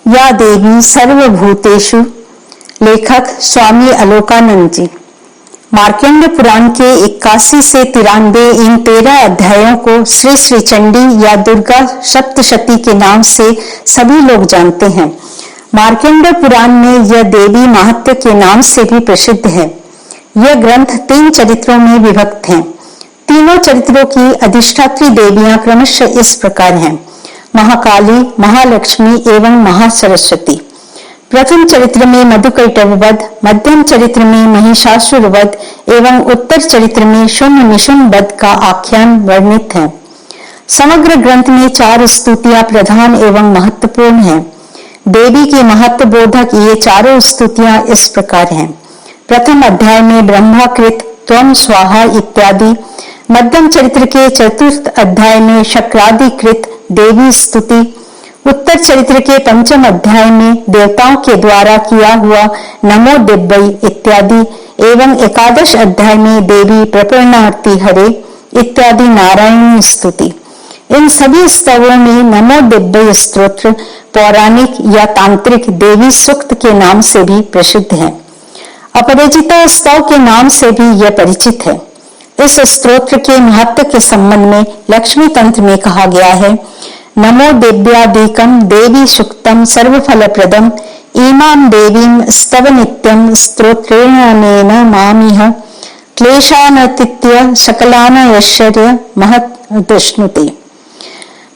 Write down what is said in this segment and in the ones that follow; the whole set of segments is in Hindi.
या देवी सर्वभूतेषु। लेखक स्वामी अलोकानंद जी। मार्कंड पुराण के 81 से 93 इन 13 अध्यायों को श्री श्री चंडी या दुर्गा सप्तशती के नाम से सभी लोग जानते हैं। मार्कंड पुराण में यह देवी महत्व के नाम से भी प्रसिद्ध है। यह ग्रंथ 3 चरित्रों में विभक्त है। तीनों चरित्रों की अधिष्ठात्री देवियां क्रमशः इस प्रकार हैं: महाकाली, महालक्ष्मी एवं महासरस्वती। प्रथम चरित्र में मधुकैटभ वध, मध्यम चरित्र में महिषासुर वध एवं उत्तर चरित्र में शुंभ निशुंभ वध का आख्यान वर्णित है। समग्र ग्रंथ में 4 स्तुतियां प्रधान एवं महत्वपूर्ण हैं। देवी के महत्व बोधक ये चारों स्तुतियां इस प्रकार हैं: प्रथम अध्याय में ब्रह्माकृत त्वं स्वाहा इत्यादि, मध्यम चरित्र के चतुर्थ अध्याय में शक्रादिकृत देवी स्तुति, उत्तर चरित्र के पंचम अध्याय में देवताओं के द्वारा किया हुआ नमो दिव्यै इत्यादि एवं एकादश अध्याय में देवी प्रपन्नार्ति हरे इत्यादि नारायणी स्तुति। इन सभी स्तवों में नमो दिव्यै स्तोत्र पौराणिक या तांत्रिक देवी सूक्त के नाम से भी प्रसिद्ध है। अपराजिता स्तव के नाम से भी यह परिचित है। इस स्तोत्र के महत्व के संबंध में लक्ष्मी तंत्र में कहा गया है: नमो दिव्यादिकं देवी सुक्तम सर्वफलप्रदम इमां देवीं स्तव नित्यं स्तोत्रेण मामिह क्लेशानतीत्य सकलान ऐश्वर्य महदश्नुते।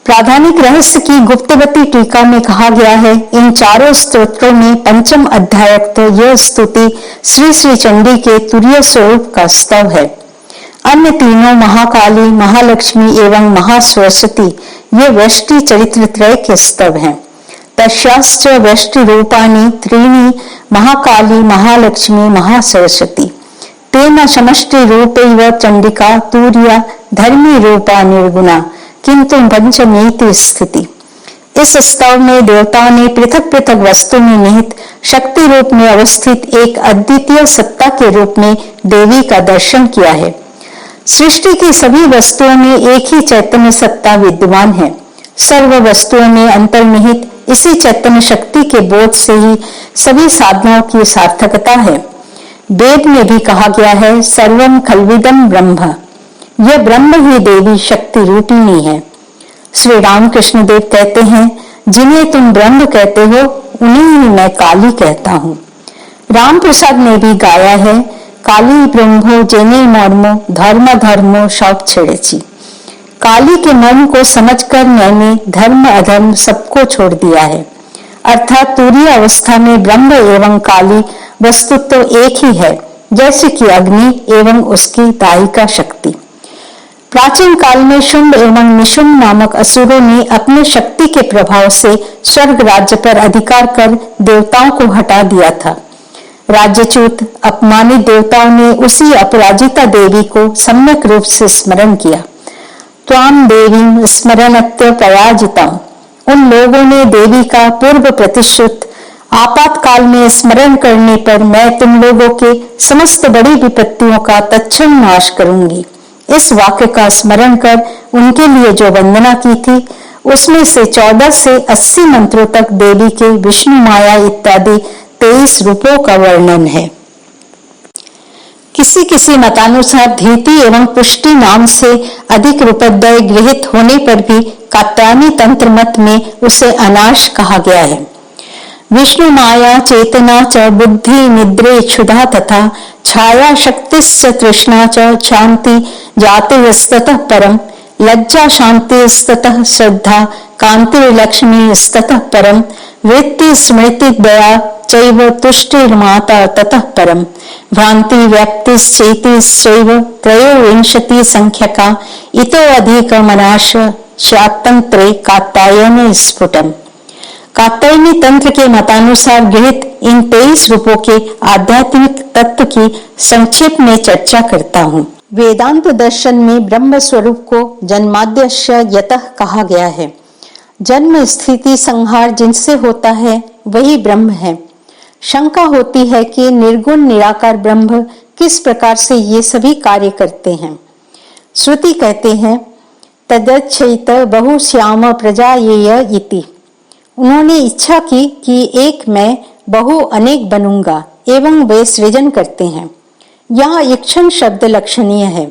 प्राधानिक रहस्य की गुप्तवती टीका में कहा गया है: इन चारों स्तोत्रों में पंचम अध्यायक्त यह स्तुति श्री श्री चंडी के तुरीय स्वरूप का स्तव है। अन्य तीनों महाकाली, महालक्ष्मी एवं महासरस्वती ये व्यष्टि चरित्र त्रय के स्तव हैं। तस्याश्च व्यष्टि रूपाणि त्रीणि महाकाली, महालक्ष्मी, महासरस्वती। तेन समष्टि रूपैव चंडिका तुर्या धर्मी रूपा निर्गुणा किंतु पंचमीति स्थिति। इस स्तव में देवताओं ने पृथक पृथक वस्तु में निहित शक्ति रूप में अवस्थित एक अद्वितीय सत्ता के रूप में देवी का दर्शन किया है। सृष्टि की सभी वस्तुओं में एक ही चैतन्य सत्ता विद्यमान है। सर्व वस्तुओं में अंतर्निहित इसी चैतन्य शक्ति के बोध से ही सभी साधनाओं की सार्थकता है। वेद में भी कहा गया है: सर्वम खल्विदम ब्रह्म। यह ब्रह्म ही देवी शक्ति रूपिणी है। श्री रामकृष्ण देव कहते हैं: जिन्हें तुम ब्रह्म कहते हो उन्हें ही मैं काली कहता हूँ। राम प्रसाद ने भी गाया है: काली ब्रह्मो जेने मर्मो धर्म धर्मो सब छेड़ेची। काली के मर्म को समझकर मैंने धर्म अधर्म सबको छोड़ दिया है। अर्थात तुरीय अवस्था में ब्रह्म एवं काली वस्तु तो एक ही है, जैसे कि अग्नि एवं उसकी दायिका शक्ति। प्राचीन काल में शुंभ एवं निशुंभ नामक असुरों ने अपने शक्ति के प्रभाव से स्वर्ग राज्य पर अधिकार कर देवताओं को हटा दिया था। राज्यच्युत अपमानित देवताओं ने उसी अपराजिता देवी को सम्यक रूप से स्मरण किया। त्वां देवीं स्मरणत्य पराजिता। उन लोगों ने देवी का पूर्व प्रतिश्रुत आपातकाल में स्मरण करने पर मैं तुम लोगों के समस्त बड़ी विपत्तियों का तत्क्षण नाश करूंगी, इस वाक्य का स्मरण कर उनके लिए जो वंदना की थी उसमें से 14 से 80 मंत्रों तक देवी के विष्णु माया इत्यादि 23 रूपों का वर्णन है। किसी किसी मतानुसार धीति एवं पुष्टि नाम से अधिक रूपोदय गृहित होने पर भी कात्यायनी तंत्र मत में उसे अनाश कहा गया है। विष्णु माया चेतना च बुद्धि निद्रे क्षुधा तथा छाया शक्तिश्च तृष्णा च शांति जातिस्ततः परम लज्जा शांतिस्ततः श्रद्धा कांतिर्लक्ष्मीस्ततः परम वृत्ति स्मृति दया चैव तुष्टिर्माता ततः परम भ्रांति व्याप्तिश्चेतिश्चैव त्रयोविंशति संख्यका इतो अधिक मनाश स्वातंत्रे कात्यायने स्फुटम। कात्यायनी तंत्र के मतानुसार गृहित इन 23 रूपों के आध्यात्मिक तत्व की संक्षेप में चर्चा करता हूँ। वेदांत दर्शन में ब्रह्म स्वरूप को जन्माद्यस्य यतः कहा गया है। जन्म स्थिति संहार जिनसे होता है वही ब्रह्म है। शंका होती है कि निर्गुण निराकार ब्रह्म किस प्रकार से ये सभी कार्य करते हैं। श्रुति कहते हैं तदच्छैत बहुश्याम प्रजायेय इति। उन्होंने इच्छा की कि एक मैं बहु अनेक बनूंगा एवं वे सृजन करते हैं। यहाँ इक्षण शब्द लक्षणीय है।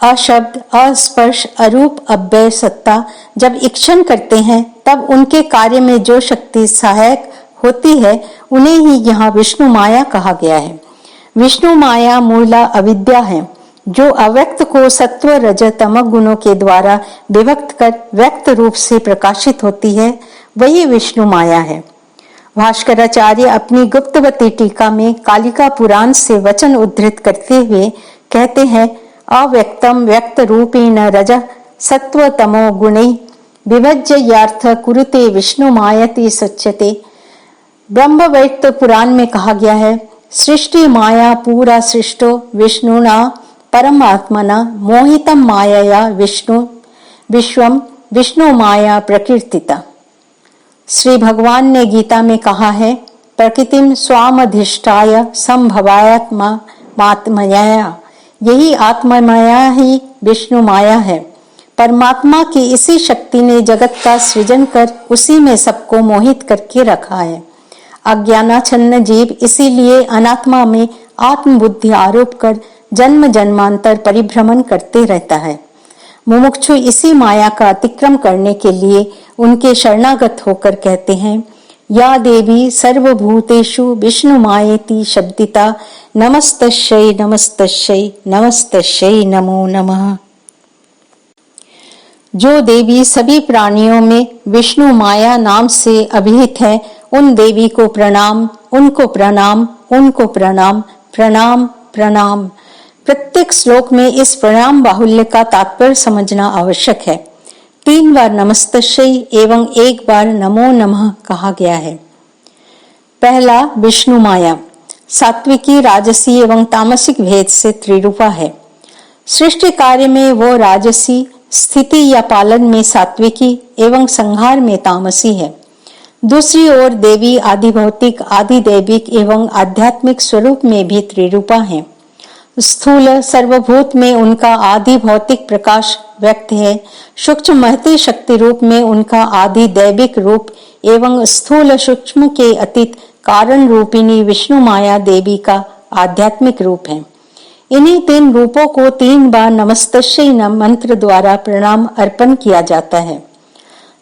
अशब्द, अस्पर्श, अरूप, अव्यय सत्ता जब इक्षण करते हैं तब उनके कार्य में जो शक्ति सहायक होती है उन्हें ही यहाँ विष्णु माया कहा गया है। विष्णु माया मूला अविद्या है, जो अव्यक्त को सत्व रज तमक गुणों के द्वारा विभक्त कर व्यक्त रूप से प्रकाशित होती है, वही विष्णु माया है। भास्कराचार्य अपनी गुप्तवती टीका में कालिका पुराण से वचन उद्धृत करते हुए कहते हैं, अव्यक्तम व्यक्त रूपेण रज सत्व तमो गुणै विभज्य यार्थ कुरुते विष्णु मायति सच्यते। ब्रह्मवैवर्त पुराण में कहा गया है, सृष्टि माया पूरा सृष्टो विष्णुना परमात्मना मोहितम मायया विश्वम विष्णु माया प्रकीर्तिता। श्री भगवान ने गीता में कहा है, प्रकृतिम स्वामधिष्ठाय संभवात्मा मात्मया। यही आत्ममाया ही विष्णु माया है। परमात्मा की इसी शक्ति ने जगत का सृजन कर उसी में सबको मोहित करके रखा है। अज्ञानाच्छन्न जीव इसीलिए अनात्मा में आत्मबुद्धि आरोप कर जन्म जन्मांतर परिभ्रमण करते रहता है। मुमुक्षु इसी माया का अतिक्रम करने के लिए उनके शरणागत होकर कहते हैं, या देवी सर्वभूतेषु विष्णु मायेति शब्दिता नमस्तस्यै नमस्तस्यै नमस्तस्यै नमो नमः। जो देवी सभी प्राणियों में विष्णु माया नाम से अभिहित है, उन देवी को प्रणाम, उनको प्रणाम, उनको प्रणाम, प्रणाम प्रणाम। प्रत्येक श्लोक में इस प्रणाम बाहुल्य का तात्पर्य समझना आवश्यक है। 3 बार नमस्तस्यै एवं 1 बार नमो नमः कहा गया है। पहला विष्णु माया सात्विकी, राजसी एवं तामसिक भेद से त्रिरूपा है। सृष्टि कार्य में वो राजसी, स्थिति या पालन में सात्विकी एवं संहार में तामसी है। दूसरी ओर देवी आदि भौतिक, आदि दैविक एवं आध्यात्मिक स्वरूप में भी त्रिरूपा है। स्थूल सर्वभूत में उनका आदि भौतिक प्रकाश व्यक्त है, सूक्ष्म महती शक्ति रूप में उनका आदि दैविक रूप एवं स्थूल सूक्ष्म के अतीत कारण रूपिणी विष्णु माया देवी का आध्यात्मिक रूप है। इन्हीं 3 रूपों को 3 बार नमस्तस्यै मंत्र द्वारा प्रणाम अर्पण किया जाता है।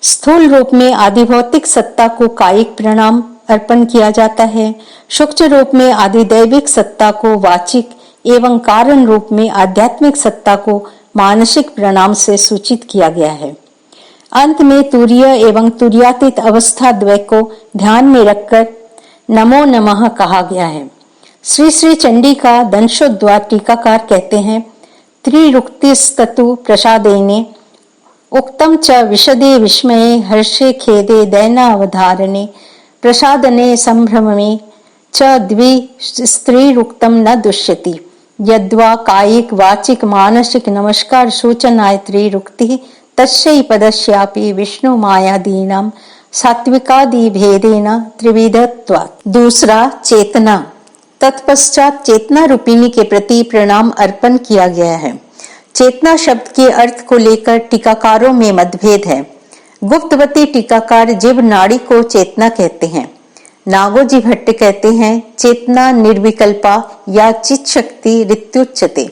स्थूल रूप में आदि भौतिक सत्ता को कायिक प्रणाम अर्पण किया जाता है। सूक्ष्म रूप में आदि दैविक सत्ता को वाचिक एवं कारण रूप में आध्यात्मिक सत्ता को मानसिक प्रणाम से सूचित किया गया है। अंत में तुरीय एवं तुरीयातीत अवस्था द्वय को ध्यान में रखकर नमो नमः कहा गया है। श्री श्री चंडी का दंशोद्वार टीकाकार कहते हैं, त्रिरुक्तिस्ततु प्रसादेने उक्तम च विशदे विस्मये हर्षे खेदे दैनावधारणे प्रसादने संभ्रमे च द्विस्त्रीरुक्तम न दुष्यति। यद्वा कायिक वाचिक मानसिक नमस्कार सूचनाय त्रिरुक्ति तस्यै पदस्यापि विष्णु मायादीनां सात्विकादि भेदेन त्रिविधत्वात्। दूसरा चेतना, तत्पश्चात चेतना रूपिणी के प्रति प्रणाम अर्पण किया गया है। चेतना शब्द के अर्थ को लेकर टीकाकारों में मतभेद है। गुप्तवती टीकाकार जीव नाड़ी को चेतना कहते हैं। नागोजी भट्ट कहते हैं, चेतना निर्विकल्पा या चित शक्ति ऋत्युच्यते।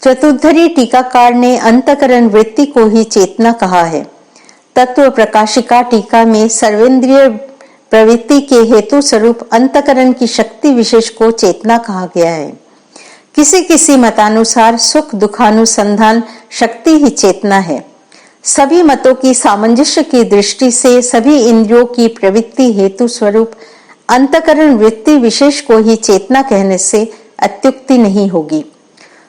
चतुर्धरी टीकाकार ने अंतकरण वृत्ति को ही चेतना कहा है। तत्व प्रकाशिका टीका में सर्वेंद्रिय प्रवृत्ति के हेतु स्वरूप अंतकरण की शक्ति विशेष को चेतना कहा गया है। किसी किसी मतानुसार सुख दुखानुसंधान शक्ति ही चेतना है। सभी मतों की सामंजस्य की दृष्टि से सभी इंद्रियों की प्रवृत्ति हेतु स्वरूप अंतकरण वृत्ति विशेष को ही चेतना कहने से अत्युक्ति नहीं होगी।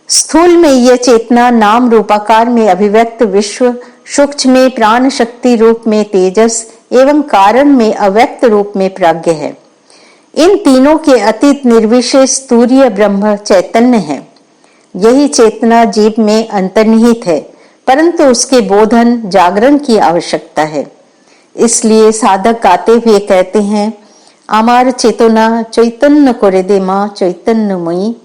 स्थूल में यह चेतना नाम रूपाकार में अभिव्यक्त विश्व, सूक्ष्म में प्राण शक्ति रूप में तेजस एवं कारण में अव्यक्त रूप में प्राज्ञ है। इन तीनों के अतीत निर्विशेष तूर्य ब्रह्म चैतन्य है। यही चेतना जीव में अंतर्निहित है, परंतु उसके बोधन जागरण की आवश्यकता है। इसलिए साधक गाते हुए कहते हैं, आमार चेतना चैतन्य करे दे मां चैतन्यमयी।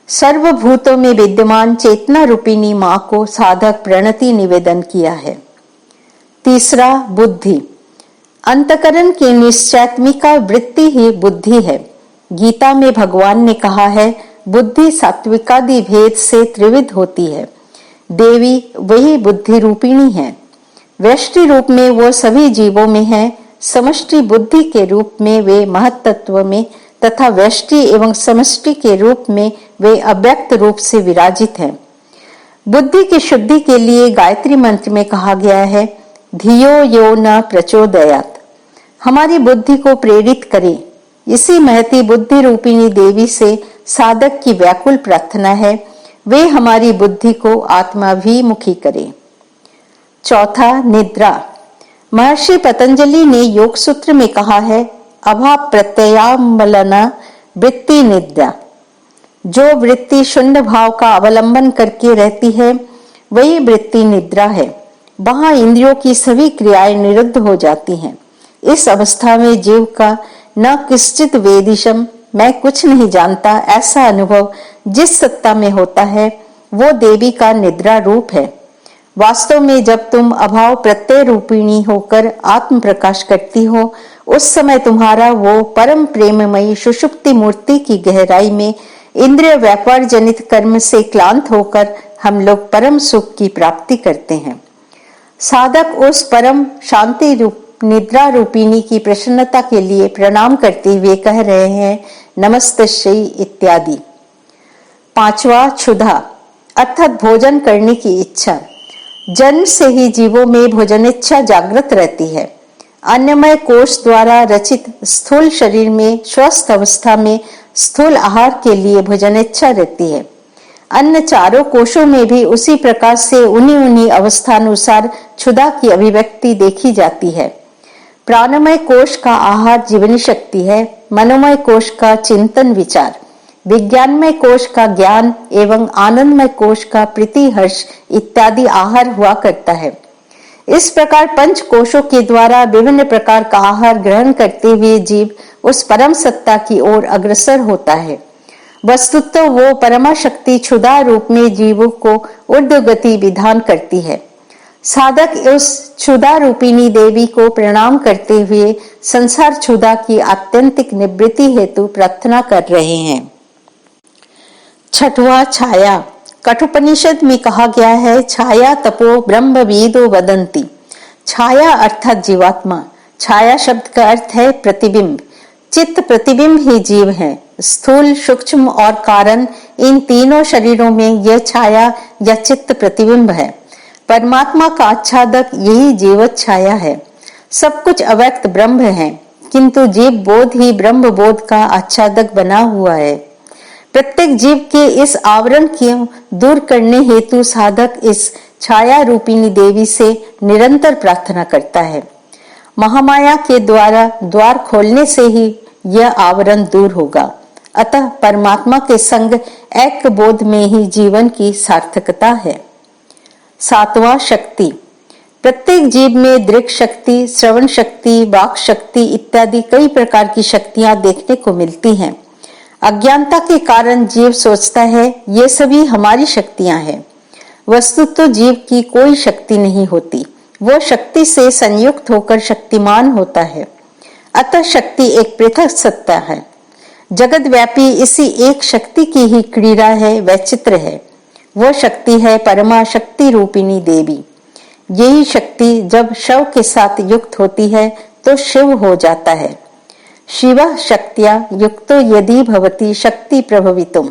सर्वभूतों में विद्यमान चेतना रूपिणी मां को साधक प्रणति निवेदन किया है। तीसरा बुद्धि, अंतकरण की निश्चयात्मिका वृत्ति ही बुद्धि है। गीता में भगवान ने कहा है, बुद्धि सात्विकादि भेद से त्रिविध होती है। देवी वही बुद्धि रूपिणी है। व्यष्टि रूप में वो सभी जीवों में है, समष्टि बुद्धि के रूप में वे महत्त्व में तथा व्यष्टि एवं समष्टि के रूप में वे अव्यक्त रूप से विराजित हैं। बुद्धि की शुद्धि के लिए गायत्री मंत्र में कहा गया है, धियो यो न प्रचोदयात्, हमारी बुद्धि को प्रेरित करें। इसी महती बुद्धि रूपिणी देवी से साधक की व्याकुल प्रार्थना है, वे हमारी बुद्धि को आत्माभिमुखी करें। चौथा, निद्रा। महर्षि पतंजलि ने योग सूत्र में कहा है, अभाव प्रत्ययावलना वृत्ति निद्रा। जो वृत्ति शून्य भाव का अवलंबन करके रहती है वही वृत्ति निद्रा है। वहां इंद्रियों की सभी क्रियाएं निरुद्ध हो जाती हैं। इस अवस्था में जीव का न किंचित वेदिशम, मैं कुछ नहीं जानता, ऐसा अनुभव जिस सत्ता में होता है वो देवी का निद्रा रूप है। वास्तव में जब तुम अभाव प्रत्यय रूपिणी होकर आत्म प्रकाश करती हो, उस समय तुम्हारा वो परम प्रेममयी सुषुप्ति मूर्ति की गहराई में इंद्रिय व्यापार जनित कर्म से क्लांत होकर हम लोग परम सुख की प्राप्ति करते हैं। साधक उस परम शांति रूप निद्रा रूपिणी की प्रसन्नता के लिए प्रणाम करते हुए कह रहे हैं, नमस्तश्यै इत्यादि। पांचवा, क्षुधा अर्थात भोजन करने की इच्छा। जन्म से ही जीवों में भोजन इच्छा जागृत रहती है। अन्नमय कोष द्वारा रचित स्थूल शरीर में स्वस्थ अवस्था में स्थूल आहार के लिए भोजन इच्छा रहती है। अन्य चारों कोषों में भी उसी प्रकार से उन्हीं अवस्थानुसार क्षुधा की अभिव्यक्ति देखी जाती है। प्राणमय कोष का आहार जीवनी शक्ति है, मनोमय कोष का चिंतन विचार, विज्ञानमय कोष का ज्ञान एवं आनंदमय कोष का प्रीति हर्ष इत्यादि आहार हुआ करता है। इस प्रकार पंच कोशों के द्वारा विभिन्न प्रकार का आहार ग्रहण करते हुए जीव उस परम सत्ता की ओर अग्रसर होता है। वस्तुतः वो परमा शक्ति क्षुधा रूप में जीवों को ऊर्ध्व गति विधान करती है। साधक उस क्षुधा रूपिणी देवी को प्रणाम करते हुए संसार क्षुधा की आत्यंतिक निवृत्ति हेतु प्रार्थना कर रहे हैं। छठवां, छाया। कठोपनिषद में कहा गया है, छाया तपो ब्रह्मविदो वदन्ति। छाया अर्थात जीवात्मा। छाया शब्द का अर्थ है प्रतिबिंब। चित्त प्रतिबिंब ही जीव है। स्थूल, सूक्ष्म और कारण, इन तीनों शरीरों में यह छाया या चित्त प्रतिबिंब है। परमात्मा का आच्छादक यही जीवत छाया है। सब कुछ अव्यक्त ब्रह्म है, किंतु जीव बोध ही ब्रह्म बोध का आच्छादक बना हुआ है। प्रत्येक जीव के इस आवरण को दूर करने हेतु साधक इस छाया रूपिणी देवी से निरंतर प्रार्थना करता है। महामाया के द्वारा द्वार खोलने से ही यह आवरण दूर होगा। अतः परमात्मा के संग ऐक्य बोध में ही जीवन की सार्थकता है। सातवां, शक्ति। प्रत्येक जीव में दृक् शक्ति, श्रवण शक्ति, वाक शक्ति इत्यादि कई प्रकार की शक्तियां देखने को मिलती हैं। अज्ञानता के कारण जीव सोचता है ये सभी हमारी शक्तियां हैं। वस्तुतः जीव की कोई शक्ति नहीं होती, वो शक्ति से संयुक्त होकर शक्तिमान होता है। अतः शक्ति एक पृथक सत्ता है। जगत व्यापी इसी एक शक्ति की ही क्रीड़ा है, वैचित्र है। वो शक्ति है परमा शक्ति रूपिणी देवी। यही शक्ति जब शव के साथ युक्त होती है तो शिव हो जाता है। शिव शक्त्या युक्तो यदि भवति शक्ति प्रभवितुम।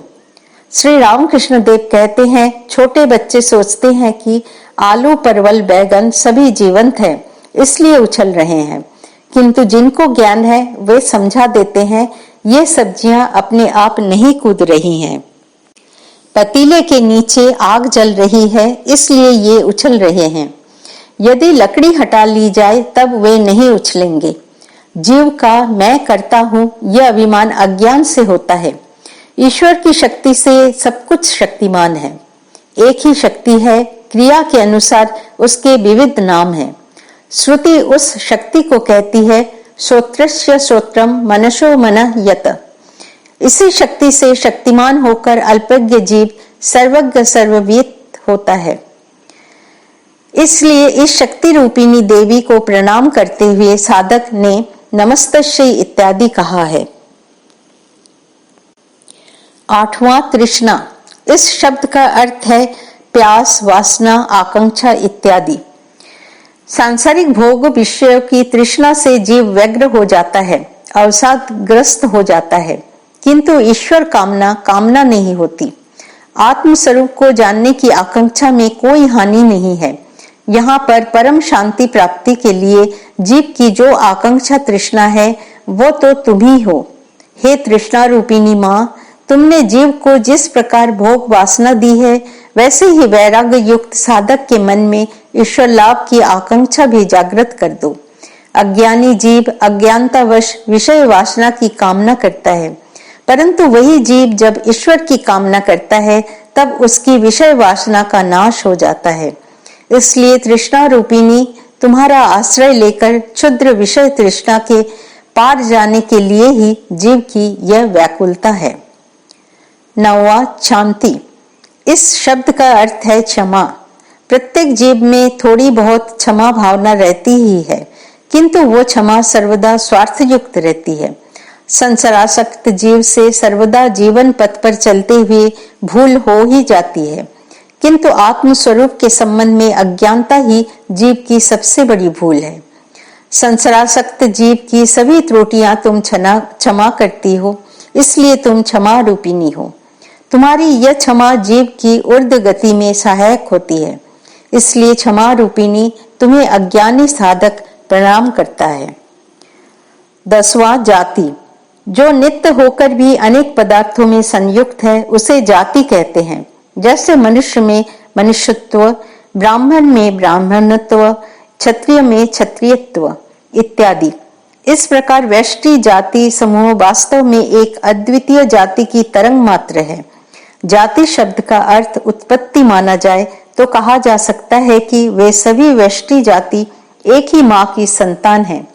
श्री रामकृष्ण देव कहते हैं, छोटे बच्चे सोचते हैं कि आलू, परवल, बैगन सभी जीवंत हैं, इसलिए उछल रहे हैं, किंतु जिनको ज्ञान है वे समझा देते हैं ये सब्जियां अपने आप नहीं कूद रही हैं। पतीले के नीचे आग जल रही है, इसलिए ये उछल रहे हैं। यदि लकड़ी हटा ली जाए तब वे नहीं उछलेंगे। जीव का मैं करता हूँ यह अभिमान अज्ञान से होता है। ईश्वर की शक्ति से सब कुछ शक्तिमान है। एक ही शक्ति है, क्रिया के अनुसार उसके विविध नाम हैं। श्रुति उस शक्ति को कहती है, श्रोत्रस्य श्रोत्रम मनसो मनः यत। इसी शक्ति से शक्तिमान होकर अल्पज्ञ जीव सर्वज्ञ सर्वविदित होता है। इसलिए इस शक्ति रूपिणी देवी को प्रणाम करते हुए साधक ने नमस्तश्री इत्यादि कहा है। 8वां तृष्णा। इस शब्द का अर्थ है प्यास, वासना, आकांक्षा इत्यादि। सांसारिक भोग विषयों की तृष्णा से जीव व्यग्र हो जाता है, अवसादग्रस्त हो जाता है, किंतु ईश्वर कामना नहीं होती। आत्म स्वरूप को जानने की आकांक्षा में कोई हानि नहीं है। यहाँ पर परम शांति प्राप्ति के लिए जीव की जो आकांक्षा तृष्णा है वो तो तुम ही हो। हे तृष्णा रूपिणी माँ, तुमने जीव को जिस प्रकार भोग वासना दी है, वैसे ही वैराग्य युक्त साधक के मन में ईश्वर लाभ की आकांक्षा भी जागृत कर दो। अज्ञानी जीव अज्ञानतावश विषय वासना की कामना करता है, परंतु वही जीव जब ईश्वर की कामना करता है तब उसकी विषय वासना का नाश हो जाता है। इसलिए तृष्णा रूपिणी तुम्हारा आश्रय लेकर क्षुद्र विषय तृष्णा के पार जाने के लिए ही जीव की यह व्याकुलता है। 9वां शांति। इस शब्द का अर्थ है क्षमा। प्रत्येक जीव में थोड़ी बहुत क्षमा भावना रहती ही है, किंतु वो क्षमा सर्वदा स्वार्थ युक्त रहती है। संसारासक्त जीव से सर्वदा जीवन पथ पर चलते हुए भूल हो ही जाती है, किंतु आत्म स्वरूप के संबंध में अज्ञानता ही जीव की सबसे बड़ी भूल है। संसारासक्त जीव की सभी त्रुटियां तुम क्षमा करती हो, इसलिए तुम क्षमा रूपिणी हो। तुम्हारी यह क्षमा जीव की ऊर्ध गति में सहायक होती है, इसलिए क्षमा रूपिणी तुम्हें अज्ञानी साधक प्रणाम करता है। 10वां जाति। जो नित्य होकर भी अनेक पदार्थों में संयुक्त है उसे जाति कहते हैं। जैसे मनुष्य में मनुष्यत्व, ब्राह्मण में ब्राह्मणत्व, क्षत्रिय में क्षत्रियत्व इत्यादि। इस प्रकार वैष्णव जाति समूह वास्तव में एक अद्वितीय जाति की तरंग मात्र है। जाति शब्द का अर्थ उत्पत्ति माना जाए तो कहा जा सकता है कि वे सभी वैष्णव जाति एक ही माँ की संतान है।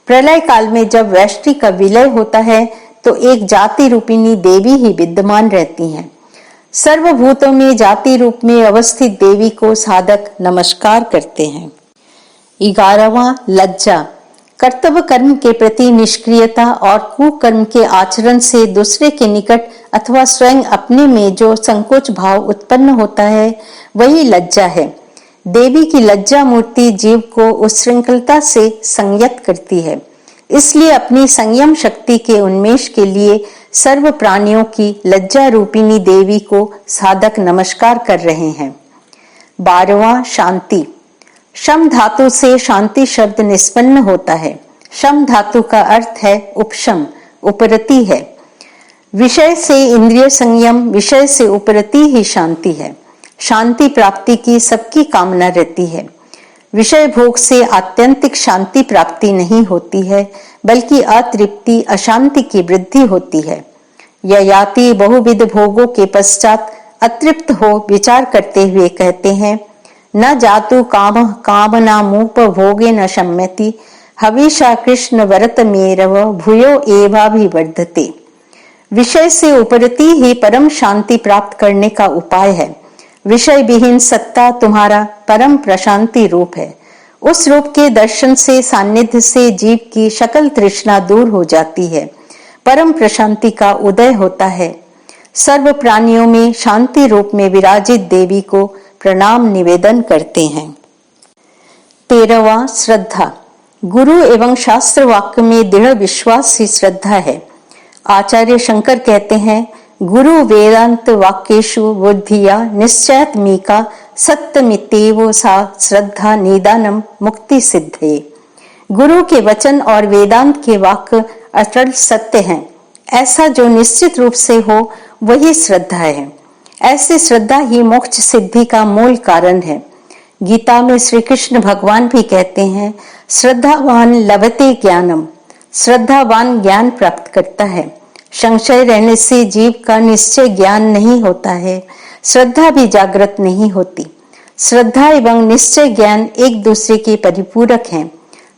प्रलय काल में जब वैष्णव का विलय होता है तो एक जाति रूपिणी देवी ही विद्यमान रहती हैं। सर्वभूतों में जाति रूप में अवस्थित देवी को साधक नमस्कार करते हैं। 11वां लज्जा। कर्तव्य कर्म के प्रति निष्क्रियता और कुकर्म के आचरण से दूसरे के निकट अथवा स्वयं अपने में जो संकोच भाव उत्पन्न होता है वही लज्जा है। देवी की लज्जा मूर्ति जीव को उच्छृंखलता से संयत करती है, इसलिए अपनी संयम शक्ति के उन्मेष के लिए सर्व प्राणियों की लज्जा रूपिणी देवी को साधक नमस्कार कर रहे हैं। 12वां शांति। शम धातु से शांति शब्द निष्पन्न होता है। शम धातु का अर्थ है उपशम, उपरति है। विषय से इंद्रिय संयम, विषय से उपरति ही शांति है। शांति प्राप्ति की सबकी कामना रहती है। विषय भोग से आत्यंतिक शांति प्राप्ति नहीं होती है, बल्कि अतृप्ति अशांति की वृद्धि होती है। ययाति बहुविध भोगों के पश्चात अतृप्त हो विचार करते हुए कहते हैं, न जातु काम कामनामुप भोगे न शम्यति हविषा कृष्ण वरत मेरव भूयो एवाभिवर्धते। विषय से उपरति ही परम शांति प्राप्त करने का उपाय है। विषय विहीन सत्ता तुम्हारा परम प्रशांति रूप है। उस रूप के दर्शन से, सानिध्य से जीव की सकल तृष्णा दूर हो जाती है, परम प्रशांति का उदय होता है। सर्व प्राणियों में शांति रूप में विराजित देवी को प्रणाम निवेदन करते हैं। 13वां श्रद्धा। गुरु एवं शास्त्र वाक्य में दृढ़ विश्वास ही श्रद्धा है। आचार्य शंकर कहते हैं, गुरु वेदांत वाक्येषु बुद्धिया निश्चयात्मिका सत्यमितेव सा श्रद्धा निदानम मुक्ति सिद्धे। गुरु के वचन और वेदांत के वाक्य अटल सत्य हैं, ऐसा जो निश्चित रूप से हो वही श्रद्धा है। ऐसी श्रद्धा ही मोक्ष सिद्धि का मूल कारण है। गीता में श्री कृष्ण भगवान भी कहते हैं, श्रद्धावान लभते ज्ञानम। श्रद्धावान ज्ञान प्राप्त करता है। संशय रहने से जीव का निश्चय ज्ञान नहीं होता है, श्रद्धा भी जागृत नहीं होती। श्रद्धा एवं निश्चय ज्ञान एक दूसरे के परिपूरक हैं।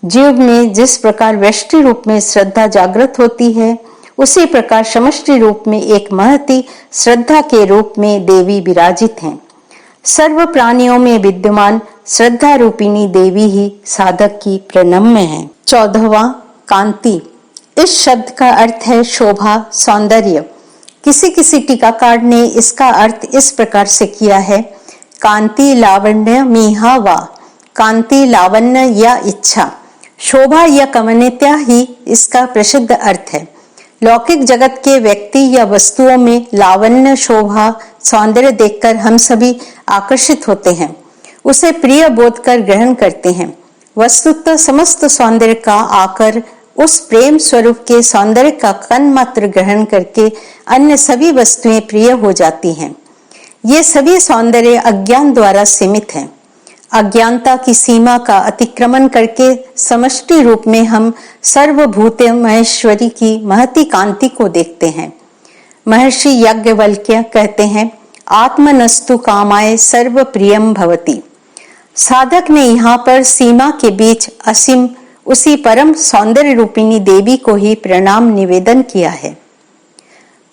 जीव में जिस प्रकार व्यष्टि रूप में श्रद्धा जागृत होती है, उसी प्रकार समष्टि रूप में एक महती श्रद्धा के रूप में देवी विराजित हैं। सर्व प्राणियों में विद्यमान श्रद्धा रूपिणी देवी ही साधक की प्रणम्य है। 14वां कांति। इस शब्द का अर्थ है शोभा, सौंदर्य। किसी किसी टीकाकार ने इसका अर्थ इस प्रकार से किया है, कांति लावण्य मीहा वा, कांति लावण्य या इच्छा, शोभा या कमनीयता ही इसका प्रसिद्ध अर्थ है। लौकिक जगत के व्यक्ति या वस्तुओं में लावण्य, शोभा, सौंदर्य देखकर हम सभी आकर्षित होते हैं, उसे प्रिय बोध कर ग्रहण करते हैं। वस्तुतः समस्त सौंदर्य का आकर उस प्रेम स्वरूप के सौंदर्य का कण मात्र ग्रहण करके अन्य सभी वस्तुएं प्रिय हो जाती हैं। ये सभी सौंदर्य अज्ञान द्वारा सीमित हैं। अज्ञानता की सीमा का अतिक्रमण करके समष्टि रूप में हम सर्वभूत महेश्वरी की महती कांति को देखते हैं। महर्षि याज्ञवल्क्य कहते हैं, आत्मनस्तु कामाय सर्व प्रियम भवति। साधक ने यहाँ पर सीमा के बीच असीम उसी परम सौंदर्य रूपिणी देवी को ही प्रणाम निवेदन किया है।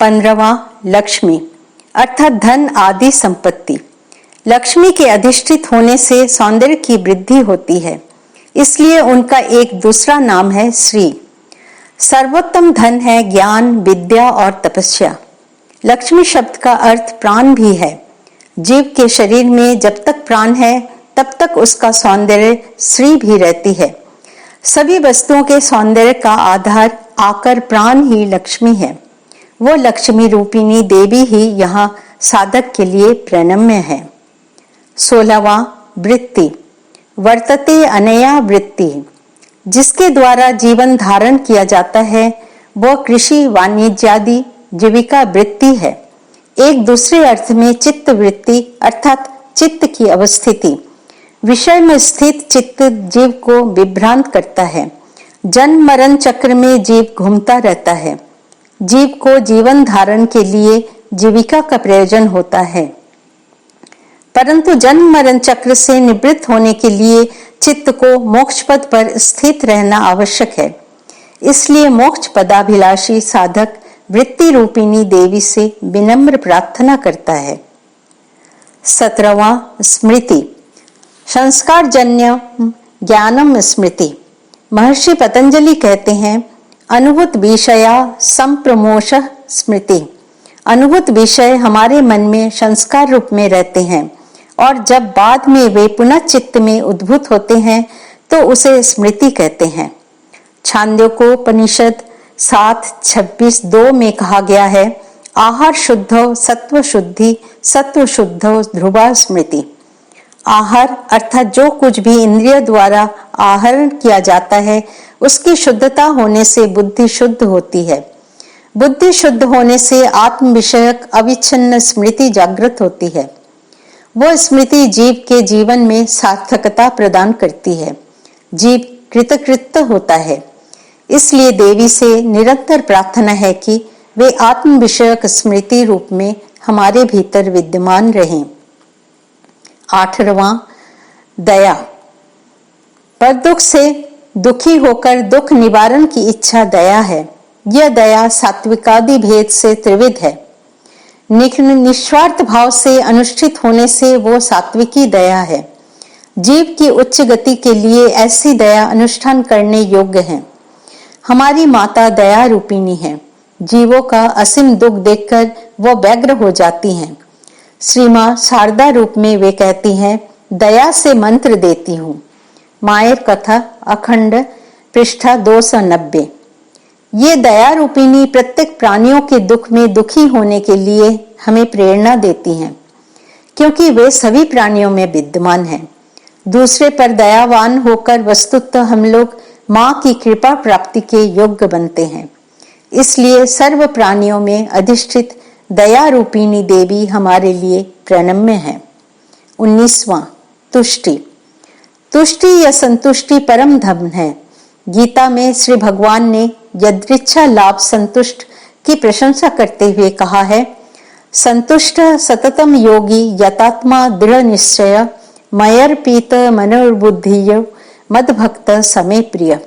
15वां लक्ष्मी अर्थात धन आदि संपत्ति। लक्ष्मी के अधिष्ठित होने से सौंदर्य की वृद्धि होती है, इसलिए उनका एक दूसरा नाम है श्री। सर्वोत्तम धन है ज्ञान, विद्या और तपस्या। लक्ष्मी शब्द का अर्थ प्राण भी है। जीव के शरीर में जब तक प्राण है तब तक उसका सौंदर्य श्री भी रहती है। सभी वस्तुओं के सौंदर्य का आधार आकर प्राण ही लक्ष्मी है। वो लक्ष्मी रूपिणी देवी ही यहाँ साधक के लिए प्रणम्य है। 16वां वृत्ति। वर्तते अनया वृत्ति। जिसके द्वारा जीवन धारण किया जाता है वह कृषि वाणिज्यादि जीविका वृत्ति है। एक दूसरे अर्थ में चित्त वृत्ति अर्थात चित्त की अवस्थिति। विषय में स्थित चित्त जीव को विभ्रांत करता है। जन्म मरण चक्र में जीव घूमता रहता है। जीव को जीवन धारण के लिए जीविका का प्रयोजन होता है, परंतु जन्म मरण चक्र से निवृत्त होने के लिए चित्त को मोक्ष पद पर स्थित रहना आवश्यक है। इसलिए मोक्ष पदाभिलाषी साधक वृत्ति रूपिणी देवी से विनम्र प्रार्थना करता है। 17वां स्मृति। संस्कार जन्य ज्ञानम स्मृति। महर्षि पतंजलि कहते हैं, अनुभूत विषया संप्रमोश स्मृति। अनुभूत विषय हमारे मन में संस्कार रूप में रहते हैं और जब बाद में वे पुनः चित्त में उद्भूत होते हैं तो उसे स्मृति कहते हैं। छांदोग्योपनिषद 7:26-2 में कहा गया है, आहार शुद्धो सत्व शुद्धि, सत्व शुद्धो ध्रुवा स्मृति। आहार अर्थात जो कुछ भी इंद्रिय द्वारा आहरण किया जाता है उसकी शुद्धता होने से बुद्धि शुद्ध होती है। बुद्धि शुद्ध होने से आत्म विषयक अविच्छिन्न स्मृति जागृत होती है। वह स्मृति जीव के जीवन में सार्थकता प्रदान करती है। जीव कृतकृत्य होता है। इसलिए देवी से निरंतर प्रार्थना है कि वे आत्म विषयक स्मृति रूप में हमारे भीतर विद्यमान रहें। 18वां दया। पर दुख से दुखी होकर दुख निवारण की इच्छा दया है। यह दया सात्विकादि भेद से त्रिविध है। निस्वार्थ भाव से अनुष्ठित होने से वो सात्विकी दया है। जीव की उच्च गति के लिए ऐसी दया अनुष्ठान करने योग्य है। हमारी माता दया रूपिणी है। जीवों का असीम दुख देखकर वो व्यग्र हो जाती हैं। श्री मां शारदा रूप में वे कहती हैं, दया से मंत्र देती हूँ। मायर कथा अखंड पृष्ठा 290। ये दया रूपिणी प्रत्येक प्राणियों के दुख में दुखी होने के लिए हमें प्रेरणा देती हैं, क्योंकि वे सभी प्राणियों में विद्यमान हैं। दूसरे पर दयावान होकर वस्तुतः हम लोग माँ की कृपा प्राप्ति के योग्य बनते हैं। इसलिए सर्व प्राणियों में अधिष्ठित दया रूपिणी देवी हमारे लिए प्रणम्य है। 19वां तुष्टि। तुष्टि या संतुष्टि परम धर्म है। गीता में श्री भगवान ने यदृच्छा लाभ संतुष्ट की प्रशंसा करते हुए कहा है, संतुष्ट सततम योगी यतात्मा दृढ़ निश्चय मयर्पित मनोबुद्धिय मदभक्त समे प्रिय।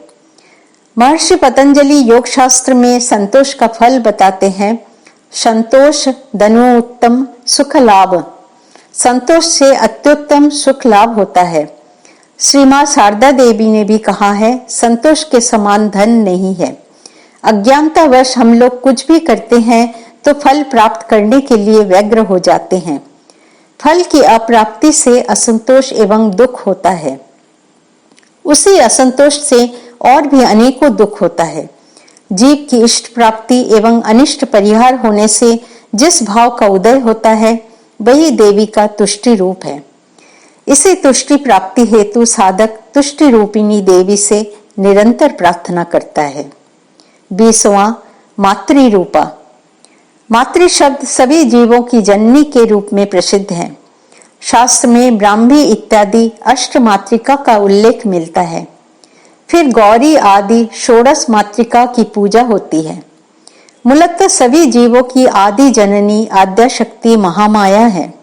महर्षि पतंजलि योग शास्त्र में संतोष का फल बताते हैं। संतोष धनोत्तम सुख लाभ। संतोष से अत्युत्तम सुख लाभ होता है। श्री मां शारदा देवी ने भी कहा है, संतोष के समान धन नहीं है। अज्ञानतावश हम लोग कुछ भी करते हैं तो फल प्राप्त करने के लिए व्यग्र हो जाते हैं। फल की अप्राप्ति से असंतोष एवं दुख होता है। उसी असंतोष से और भी अनेकों दुख होता है। जीव की इष्ट प्राप्ति एवं अनिष्ट परिहार होने से जिस भाव का उदय होता है वही देवी का तुष्टि रूप है। इसी तुष्टि प्राप्ति हेतु साधक तुष्टि रूपिणी देवी से निरंतर प्रार्थना करता है। 20वां मातृ रूपा। मातृ शब्द सभी जीवों की जननी के रूप में प्रसिद्ध है। शास्त्र में ब्राह्मी इत्यादि अष्ट मातृका का उल्लेख मिलता है। फिर गौरी आदि षोडश मातृका की पूजा होती है। मूलतः सभी जीवों की आदि जननी आद्या शक्ति महामाया है।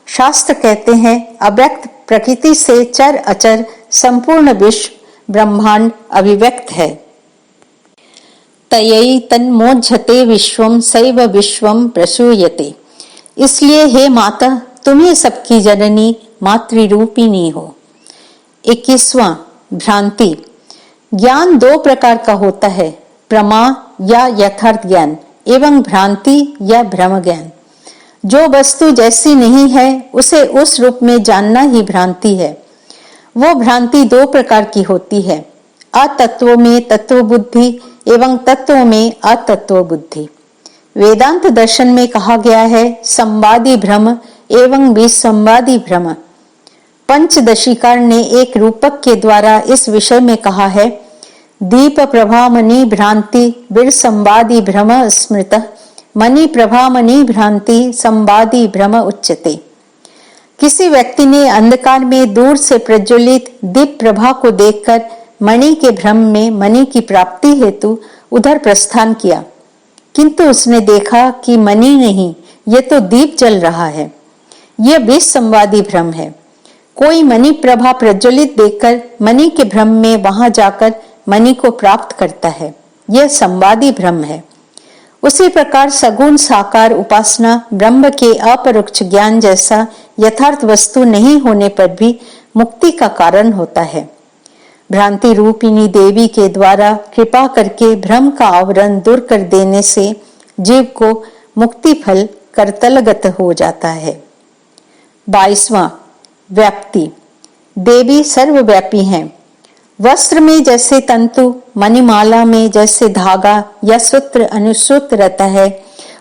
शास्त्र कहते हैं, अव्यक्त प्रकृति से चर अचर संपूर्ण विश्व ब्रह्मांड अभिव्यक्त है। तयै तन्मोज्झते विश्वम सैव विश्वम प्रसूयते। इसलिए हे माता, तुम ही सबकी जननी मातृरूपिणी हो। 21वां भ्रांति। ज्ञान दो प्रकार का होता है, प्रमा या यथार्थ ज्ञान एवं भ्रांति या भ्रम ज्ञान। जो वस्तु जैसी नहीं है उसे उस रूप में जानना ही भ्रांति है। वो भ्रांति दो प्रकार की होती है, अतत्वों में तत्व बुद्धि एवं तत्वों में अतत्व बुद्धि। वेदांत दर्शन में कहा गया है, संवादी भ्रम एवं विसंवादी भ्रम। पंचदशीकार ने एक रूपक के द्वारा इस विषय में कहा है, दीप प्रभा मणि भ्रांति वीर संवादी भ्रम स्मृत मणि प्रभा मणि भ्रांति संवादी भ्रम उच्यते। किसी व्यक्ति ने अंधकार में दूर से प्रज्वलित दीप प्रभा को देखकर मणि के भ्रम में मणि की प्राप्ति हेतु उधर प्रस्थान किया, किंतु उसने देखा कि मणि नहीं, ये तो दीप जल रहा है। यह विसंवादी भ्रम है। कोई मणि प्रभा प्रज्वलित देखकर मणि के भ्रम में वहां जाकर मणि को प्राप्त करता है, यह संवादी भ्रम है। उसी प्रकार सगुण साकार उपासना ब्रह्म के अपरोक्ष ज्ञान जैसा यथार्थ वस्तु नहीं होने पर भी मुक्ति का कारण होता है। भ्रांति रूपिणी देवी के द्वारा कृपा करके भ्रम का आवरण दूर कर देने से जीव को मुक्ति फल करतलगत हो जाता है। 22वां व्याप्ति। देवी सर्वव्यापी हैं। वस्त्र में जैसे तंतु, मणिमाला में जैसे धागा या सूत्र अनुसूत्र रहता है,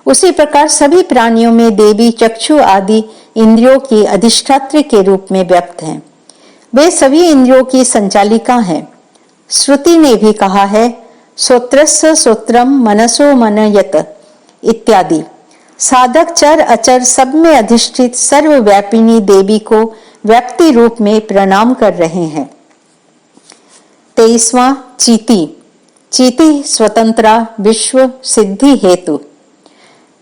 उसी प्रकार सभी प्राणियों में देवी चक्षु आदि इंद्रियों की अधिष्ठात्री के रूप में व्याप्त हैं। वे सभी इंद्रियों की संचालिका हैं। श्रुति ने भी कहा है, श्रोत्रस्य श्रोत्रम मनसो मनयत इत्यादि। साधक चर अचर सब में अधिष्ठित सर्वव्यापिनी देवी को व्याप्ति रूप में प्रणाम कर रहे हैं। 23वां चीति। चीति स्वतंत्रा विश्व सिद्धि हेतु।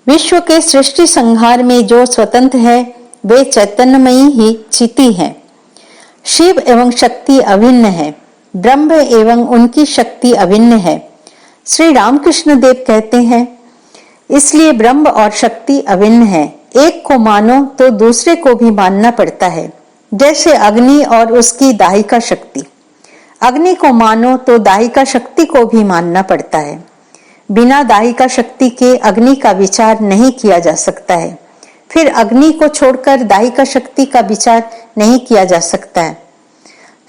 विश्व के सृष्टि संहार में जो स्वतंत्र है वे चैतन्यमयी ही चिति है। शिव एवं शक्ति अभिन्न है, ब्रह्म एवं उनकी शक्ति अभिन्न है। श्री रामकृष्ण देव कहते हैं, इसलिए ब्रह्म और शक्ति अभिन्न है। एक को मानो तो दूसरे को भी मानना पड़ता है। जैसे अग्नि और उसकी दाहिका शक्ति, अग्नि को मानो तो दाहिका शक्ति को भी मानना पड़ता है। बिना दाहिका शक्ति के अग्नि का विचार नहीं किया जा सकता है। फिर अग्नि को छोड़कर दाहिका शक्ति का विचार नहीं किया जा सकता है।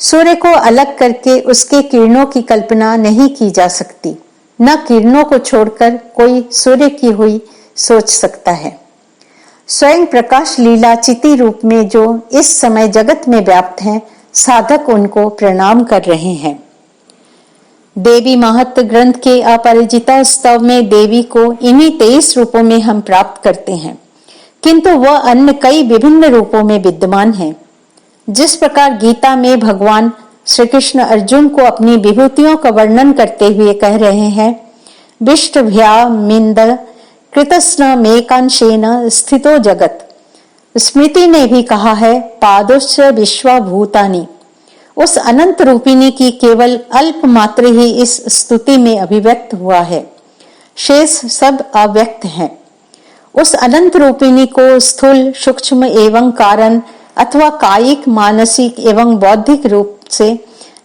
सूर्य को अलग करके उसके किरणों की कल्पना नहीं की जा सकती। न किरणों को छोड़कर कोई सूर्य की हुई सोच सकता है। स्वयं प्रकाश लीला चिति रूप में जो इस समय जगत में व्याप्त हैं, साधक उनको प्रणाम कर रहे हैं। देवी महत्व ग्रंथ के अपरिजिता स्तव में देवी को इन्हीं 23 रूपों में हम प्राप्त करते हैं, किंतु वह अन्य कई विभिन्न रूपों में विद्यमान है। जिस प्रकार गीता में भगवान श्री कृष्ण अर्जुन को अपनी विभूतियों का वर्णन करते हुए कह रहे हैं, विष्टभ्यामिंद कृतस्न मेकांशेन स्थितो जगत। स्मृति ने भी कहा है, पादोश्च विश्वभूतानि। उस अनंत रूपिणी की केवल अल्प मात्र ही इस स्तुति में अभिव्यक्त हुआ है, शेष सब अव्यक्त हैं। उस अनंत रूपिणी को स्थूल, सूक्ष्म एवं कारण अथवा कायिक, मानसिक एवं बौद्धिक रूप से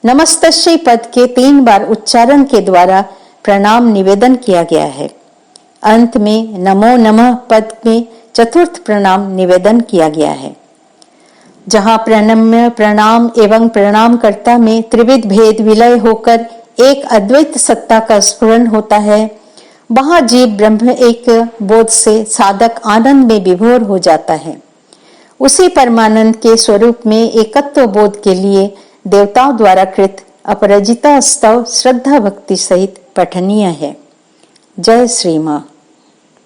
नमस्तस्यै पद के 3 बार उच्चारण के द्वारा प्रणाम निवेदन किया गया है। अंत में नमो नमः पद में चतुर्थ प्रणाम निवेदन किया गया है। जहाँ प्रणम्य, प्रणाम एवं प्रणामकर्ता में त्रिविध भेद विलय होकर एक अद्वैत सत्ता का स्फुरन होता है, वहां जीव ब्रह्म एक बोध से साधक आनंद में विभोर हो जाता है। उसी परमानंद के स्वरूप में एकत्व बोध के लिए देवताओं द्वारा कृत अपराजिता स्तव श्रद्धा भक्ति सहित पठनीय है। जय श्री मां।